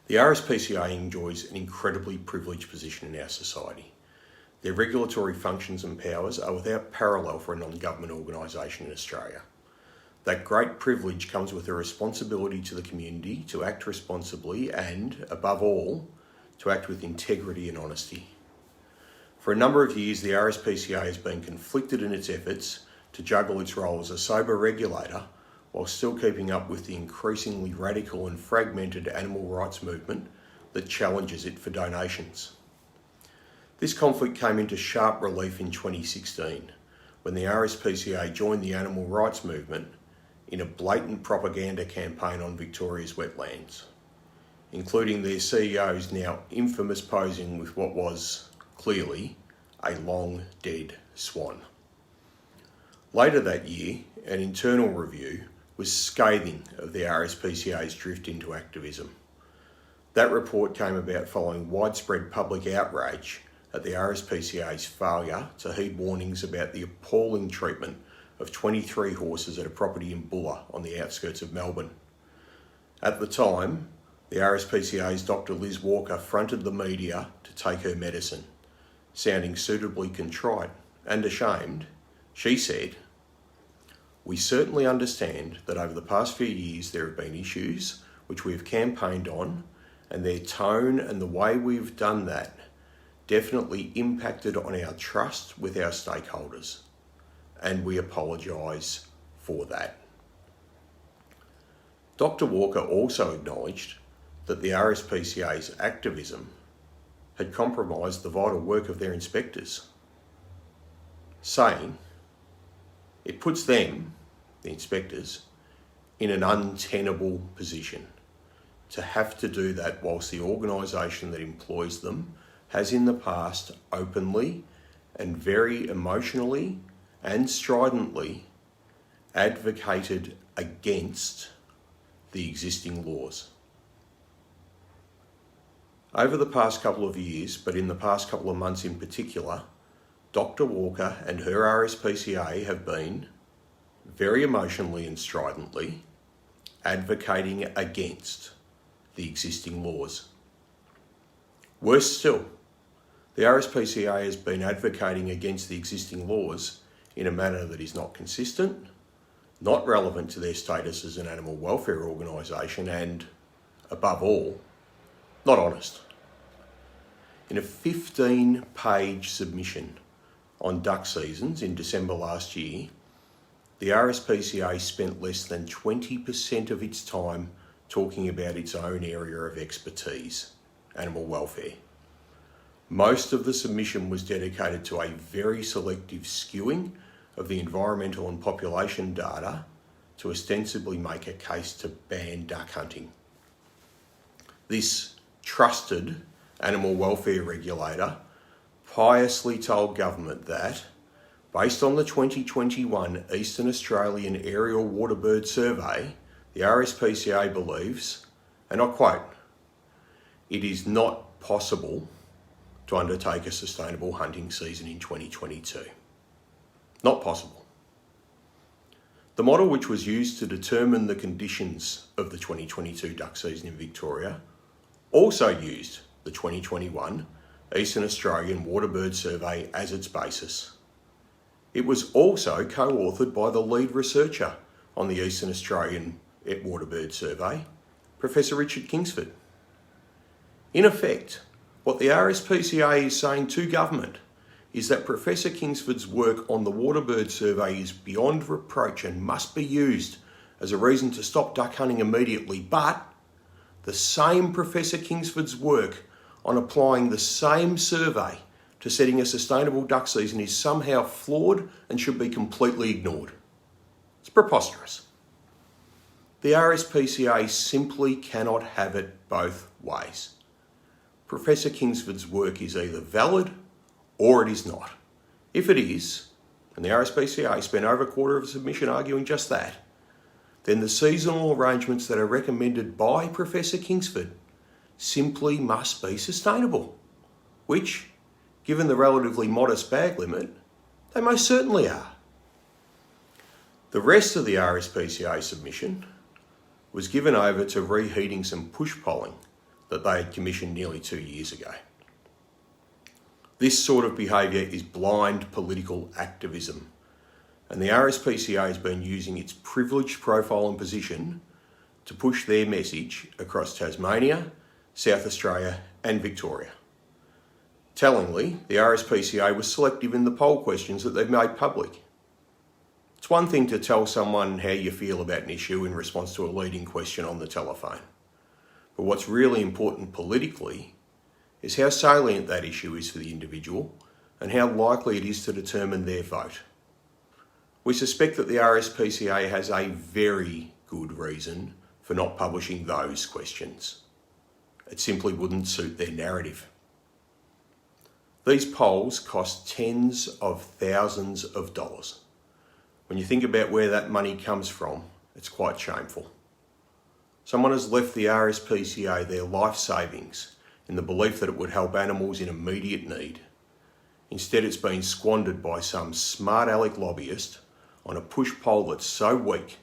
The RSPCA enjoys an incredibly privileged position in our society. Their regulatory functions and powers are without parallel for a non-government organisation in Australia. That great privilege comes with a responsibility to the community to act responsibly and, above all, to act with integrity and honesty. For a number of years, the RSPCA has been conflicted in its efforts to juggle its role as a sober regulator while still keeping up with the increasingly radical and fragmented animal rights movement that challenges it for donations. This conflict came into sharp relief in 2016 when the RSPCA joined the animal rights movement in a blatant propaganda campaign on Victoria's wetlands, including their CEO's now infamous posing with what was, clearly, a long dead swan. Later that year, an internal review was scathing of the RSPCA's drift into activism. That report came about following widespread public outrage at the RSPCA's failure to heed warnings about the appalling treatment of 23 horses at a property in Bulla on the outskirts of Melbourne. At the time, the RSPCA's Dr. Liz Walker fronted the media to take her medicine. Sounding suitably contrite and ashamed, she said, "We certainly understand that over the past few years there have been issues which we have campaigned on, and their tone and the way we've done that definitely impacted on our trust with our stakeholders, and we apologise for that." Dr. Walker also acknowledged that the RSPCA's activism had compromised the vital work of their inspectors, saying, "It puts them, the inspectors, in an untenable position to have to do that whilst the organisation that employs them has in the past openly and very emotionally and stridently advocated against the existing laws." Over the past couple of years, but in the past couple of months in particular, Dr. Walker and her RSPCA have been, very emotionally and stridently, advocating against the existing laws. Worse still, the RSPCA has been advocating against the existing laws in a manner that is not consistent, not relevant to their status as an animal welfare organisation, and, above all, not honest. In a 15-page submission on duck seasons in December last year, the RSPCA spent less than 20% of its time talking about its own area of expertise, animal welfare. Most of the submission was dedicated to a very selective skewing of the environmental and population data to ostensibly make a case to ban duck hunting. This trusted animal welfare regulator piously told government that, based on the 2021 Eastern Australian Aerial Waterbird Survey, the RSPCA believes, and I quote, "It is not possible to undertake a sustainable hunting season in 2022. Not possible." The model which was used to determine the conditions of the 2022 duck season in Victoria also used the 2021 Eastern Australian Waterbird Survey as its basis. It was also co-authored by the lead researcher on the Eastern Australian Waterbird Survey, Professor Richard Kingsford. In effect, what the RSPCA is saying to government is that Professor Kingsford's work on the Waterbird Survey is beyond reproach and must be used as a reason to stop duck hunting immediately, but the same Professor Kingsford's work on applying the same survey to setting a sustainable duck season is somehow flawed and should be completely ignored. It's preposterous. The RSPCA simply cannot have it both ways. Professor Kingsford's work is either valid or it is not. If it is, and the RSPCA spent over a quarter of a submission arguing just that, then the seasonal arrangements that are recommended by Professor Kingsford simply must be sustainable, which, given the relatively modest bag limit, they most certainly are. The rest of the RSPCA submission was given over to reheating some push polling that they had commissioned nearly 2 years ago. This sort of behaviour is blind political activism, and the RSPCA has been using its privileged profile and position to push their message across Tasmania, South Australia and Victoria. Tellingly, the RSPCA was selective in the poll questions that they've made public. It's one thing to tell someone how you feel about an issue in response to a leading question on the telephone. But what's really important politically is how salient that issue is for the individual and how likely it is to determine their vote. We suspect that the RSPCA has a very good reason for not publishing those questions. It simply wouldn't suit their narrative. These polls cost tens of thousands of dollars. When you think about where that money comes from, it's quite shameful. Someone has left the RSPCA their life savings in the belief that it would help animals in immediate need. Instead, it's been squandered by some smart aleck lobbyist on a push poll that's so weak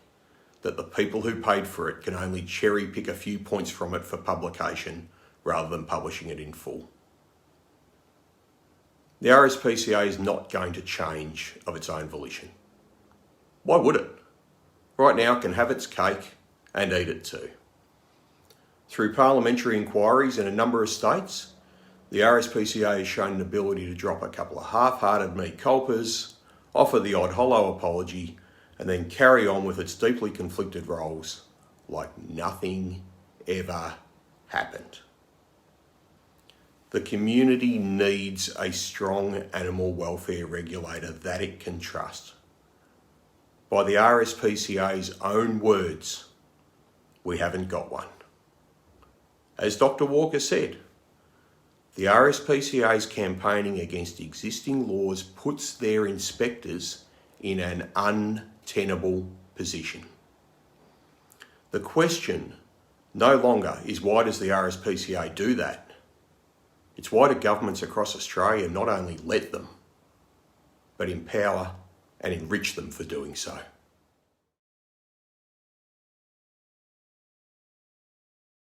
that the people who paid for it can only cherry pick a few points from it for publication rather than publishing it in full. The RSPCA is not going to change of its own volition. Why would it? Right now it can have its cake and eat it too. Through parliamentary inquiries in a number of states, the RSPCA has shown an ability to drop a couple of half-hearted mea culpas, offer the odd hollow apology, and then carry on with its deeply conflicted roles like nothing ever happened. The community needs a strong animal welfare regulator that it can trust. By the RSPCA's own words, we haven't got one. As Dr. Walker said, the RSPCA's campaigning against existing laws puts their inspectors in an untenable position. The question no longer is why does the RSPCA do that? It's why do governments across Australia not only let them, but empower and enrich them for doing so.